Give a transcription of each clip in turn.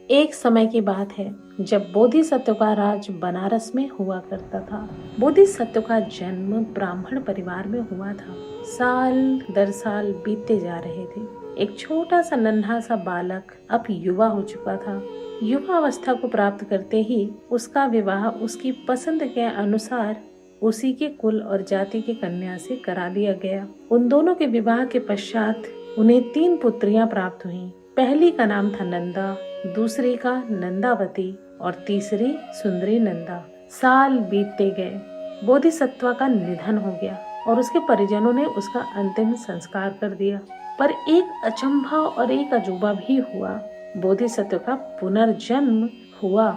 एक समय की बात है जब बोधिसत्व का राज बनारस में हुआ करता था। बोधिसत्व का जन्म ब्राह्मण परिवार में हुआ था। साल दर साल बीतते जा रहे थे। एक छोटा सा नन्हा सा बालक अब युवा हो चुका था। युवा अवस्था को प्राप्त करते ही उसका विवाह उसकी पसंद के अनुसार उसी के कुल और जाति की कन्या से करा दिया गया। उन दोनों के विवाह के पश्चात उन्हें 3 पुत्रियां प्राप्त हुईं। पहली का नाम था नंदा, दूसरी का नंदावती और तीसरी सुंदरी नंदा। साल बीतते गए, बोधिसत्व का निधन हो गया और उसके परिजनों ने उसका अंतिम संस्कार कर दिया। पर एक अचंभा और एक अजूबा भी हुआ। बोधिसत्व का पुनर्जन्म हुआ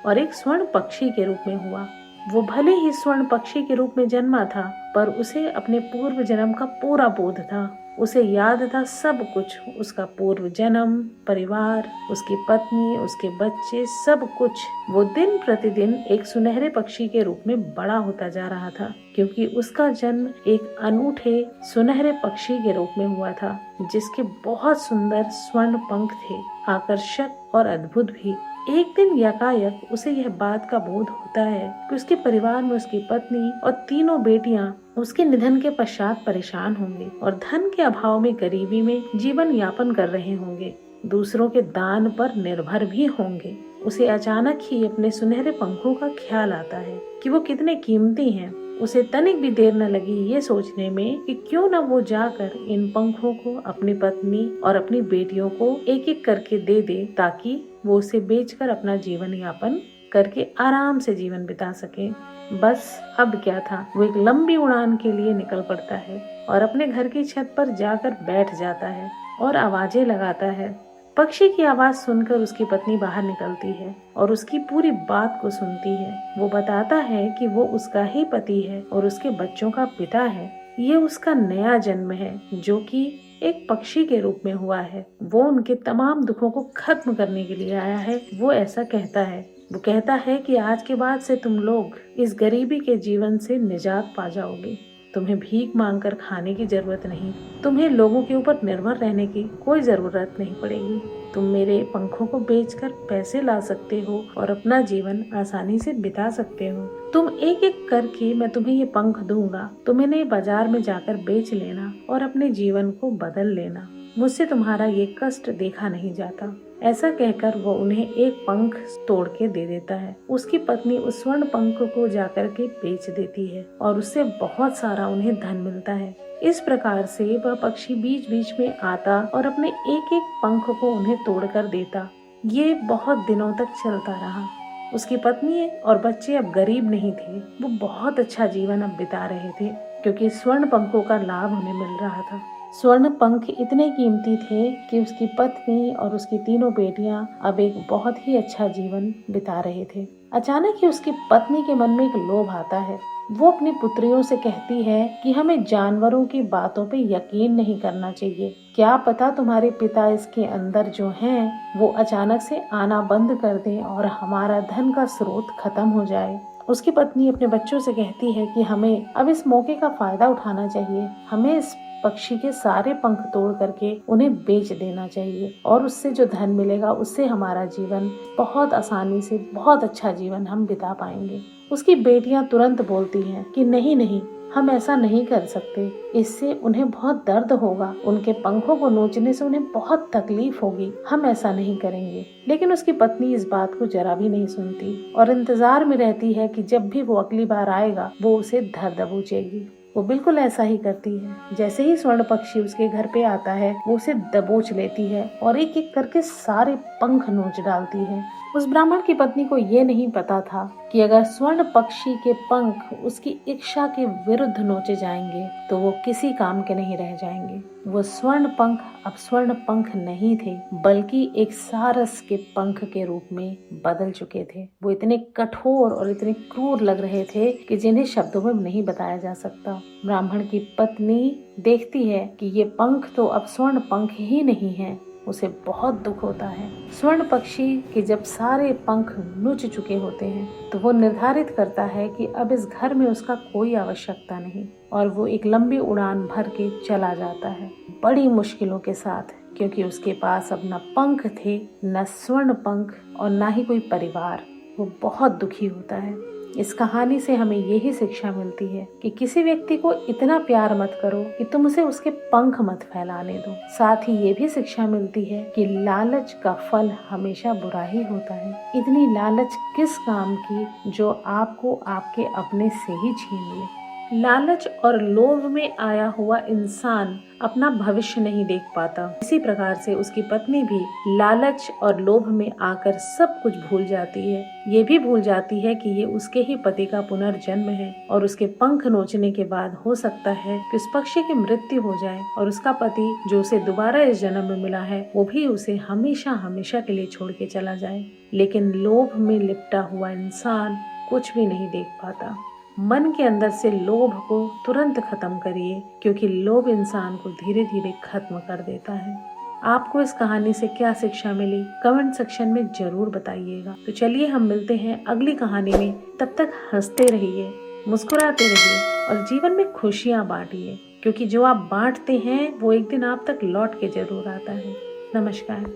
और एक स्वर्ण पक्षी के रूप में हुआ। वो भले ही स्वर्ण पक्षी के रूप में जन्मा था, पर उसे अपने पूर्व जन्म का पूरा बोध था। उसे याद था सब कुछ, उसका पूर्व जन्म, परिवार, उसकी पत्नी, उसके बच्चे, सब कुछ। वो दिन प्रतिदिन एक सुनहरे पक्षी के रूप में बड़ा होता जा रहा था, क्योंकि उसका जन्म एक अनूठे सुनहरे पक्षी के रूप में हुआ था, जिसके बहुत सुंदर स्वर्ण पंख थे, आकर्षक और अद्भुत भी। एक दिन यकायक उसे यह बात का बोध होता है कि उसके परिवार में उसकी पत्नी और 3 बेटियां उसके निधन के पश्चात परेशान होंगे और धन के अभाव में गरीबी में जीवन यापन कर रहे होंगे, दूसरों के दान पर निर्भर भी होंगे। उसे अचानक ही अपने सुनहरे पंखों का ख्याल आता है कि वो कितने कीमती हैं। उसे तनिक भी देर न लगी ये सोचने में कि क्यों न वो जाकर इन पंखों को अपनी पत्नी और अपनी बेटियों को एक एक करके दे दे, ताकि वो उसे बेचकर अपना जीवन यापन करके आराम से जीवन बिता सके। बस अब क्या था, वो एक लंबी उड़ान के लिए निकल पड़ता है और अपने घर की छत पर जाकर बैठ जाता है और आवाजें लगाता है। पक्षी की आवाज सुनकर उसकी पत्नी बाहर निकलती है और उसकी पूरी बात को सुनती है। वो बताता है कि वो उसका ही पति है और उसके बच्चों का पिता है। ये उसका नया जन्म है जो कि एक पक्षी के रूप में हुआ है। वो उनके तमाम दुखों को खत्म करने के लिए आया है, वो ऐसा कहता है। वो कहता है कि आज के बाद से तुम लोग इस गरीबी के जीवन से निजात पा जाओगे। तुम्हें भीख मांगकर खाने की जरूरत नहीं, तुम्हें लोगों के ऊपर निर्भर रहने की कोई जरूरत नहीं पड़ेगी। तुम मेरे पंखों को बेचकर पैसे ला सकते हो और अपना जीवन आसानी से बिता सकते हो। तुम एक एक करके मैं तुम्हें ये पंख दूंगा, तुम इन्हें बाजार में जाकर बेच लेना और अपने जीवन को बदल लेना। मुझसे तुम्हारा ये कष्ट देखा नहीं जाता। ऐसा कहकर वो उन्हें एक पंख तोड़ के दे देता है। उसकी पत्नी उस स्वर्ण पंख को जाकर के बेच देती है और उससे बहुत सारा उन्हें धन मिलता है। इस प्रकार से वह पक्षी बीच बीच में आता और अपने एक एक पंख को उन्हें तोड़कर देता। ये बहुत दिनों तक चलता रहा। उसकी पत्नी और बच्चे अब गरीब नहीं थे, वो बहुत अच्छा जीवन अब बिता रहे थे, क्योंकि स्वर्ण पंखों का लाभ उन्हें मिल रहा था। स्वर्ण पंख इतने कीमती थे कि उसकी पत्नी और उसकी 3 बेटियां अब एक बहुत ही अच्छा जीवन बिता रहे थे। अचानक ही उसकी पत्नी के मन में एक लोभ आता है। वो अपनी पुत्रियों से कहती है कि हमें जानवरों की बातों पे यकीन नहीं करना चाहिए। क्या पता तुम्हारे पिता इसके अंदर जो हैं वो अचानक से आना बंद कर दें और हमारा धन का स्रोत खत्म हो जाए। उसकी पत्नी अपने बच्चों से कहती है कि हमें अब इस मौके का फायदा उठाना चाहिए। हमें इस पक्षी के सारे पंख तोड़ करके उन्हें बेच देना चाहिए और उससे जो धन मिलेगा उससे हमारा जीवन बहुत आसानी से बहुत अच्छा जीवन हम बिता पाएंगे। उसकी बेटियां तुरंत बोलती हैं कि नहीं नहीं, हम ऐसा नहीं कर सकते, इससे उन्हें बहुत दर्द होगा, उनके पंखों को नोचने से उन्हें बहुत तकलीफ होगी, हम ऐसा नहीं करेंगे। लेकिन उसकी पत्नी इस बात को जरा भी नहीं सुनती और इंतजार में रहती है कि जब भी वो अगली बार आएगा वो उसे धर दबोचेगी। वो बिल्कुल ऐसा ही करती है। जैसे ही स्वर्ण पक्षी उसके घर पे आता है वो उसे दबोच लेती है और एक एक करके सारे पंख नोच डालती है। उस ब्राह्मण की पत्नी को ये नहीं पता था कि अगर स्वर्ण पक्षी के पंख उसकी इच्छा के विरुद्ध नोचे जाएंगे तो वो किसी काम के नहीं रह जाएंगे। वो स्वर्ण पंख अब स्वर्ण पंख नहीं थे, बल्कि एक सारस के पंख के रूप में बदल चुके थे। वो इतने कठोर और इतने क्रूर लग रहे थे कि जिन्हें शब्दों में नहीं बताया जा सकता। ब्राह्मण की पत्नी देखती है कि ये पंख तो अब स्वर्ण पंख ही नहीं है। उसे बहुत दुख होता है। स्वर्ण पक्षी के जब सारे पंख नुच चुके होते हैं तो वो निर्धारित करता है कि अब इस घर में उसका कोई आवश्यकता नहीं और वो एक लंबी उड़ान भर के चला जाता है। बड़ी मुश्किलों के साथ, क्योंकि उसके पास अब न पंख थे, न स्वर्ण पंख और न ही कोई परिवार। वो बहुत दुखी होता है। इस कहानी से हमें यही शिक्षा मिलती है कि किसी व्यक्ति को इतना प्यार मत करो कि तुम उसे उसके पंख मत फैलाने दो। साथ ही ये भी शिक्षा मिलती है कि लालच का फल हमेशा बुरा ही होता है। इतनी लालच किस काम की जो आपको आपके अपने से ही छीन ले। लालच और लोभ में आया हुआ इंसान अपना भविष्य नहीं देख पाता। इसी प्रकार से उसकी पत्नी भी लालच और लोभ में आकर सब कुछ भूल जाती है। ये भी भूल जाती है कि ये उसके ही पति का पुनर्जन्म है और उसके पंख नोचने के बाद हो सकता है कि उस पक्षी की मृत्यु हो जाए और उसका पति जो उसे दोबारा इस जन्म में मिला है वो भी उसे हमेशा हमेशा के लिए छोड़ के चला जाए। लेकिन लोभ में लिपटा हुआ इंसान कुछ भी नहीं देख पाता। मन के अंदर से लोभ को तुरंत खत्म करिए, क्योंकि लोभ इंसान को धीरे धीरे खत्म कर देता है। आपको इस कहानी से क्या शिक्षा मिली कमेंट सेक्शन में जरूर बताइएगा। तो चलिए हम मिलते हैं अगली कहानी में। तब तक हंसते रहिए, मुस्कुराते रहिए और जीवन में खुशियां बांटिए, क्योंकि जो आप बांटते हैं वो एक दिन आप तक लौट के जरूर आता है। नमस्कार।